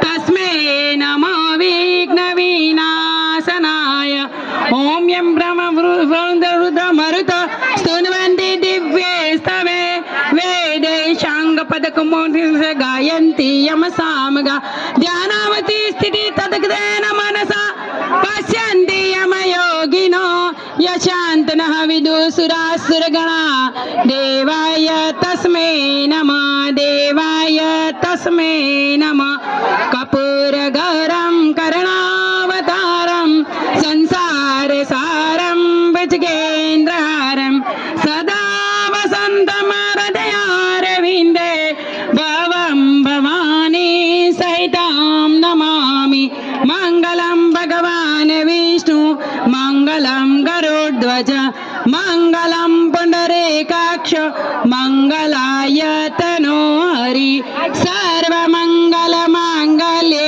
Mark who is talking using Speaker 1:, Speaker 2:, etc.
Speaker 1: तस्मै नमो विघ्नविनाशनाय ॐ यं ब्रह्मरुद्रमरुत स्तुन्वन्ति दिव्ये स्तवे वेदे शाङ्गपदकुमोदिं गायन्ति यमसामगा ध्यानावति स्थिति तद्गतेन मनसा पश्यन्ति यमयोगिनो यशान्तनः विदुसुरासुरगणा देवाय तस्मै नमः देवाय तस्मै नमः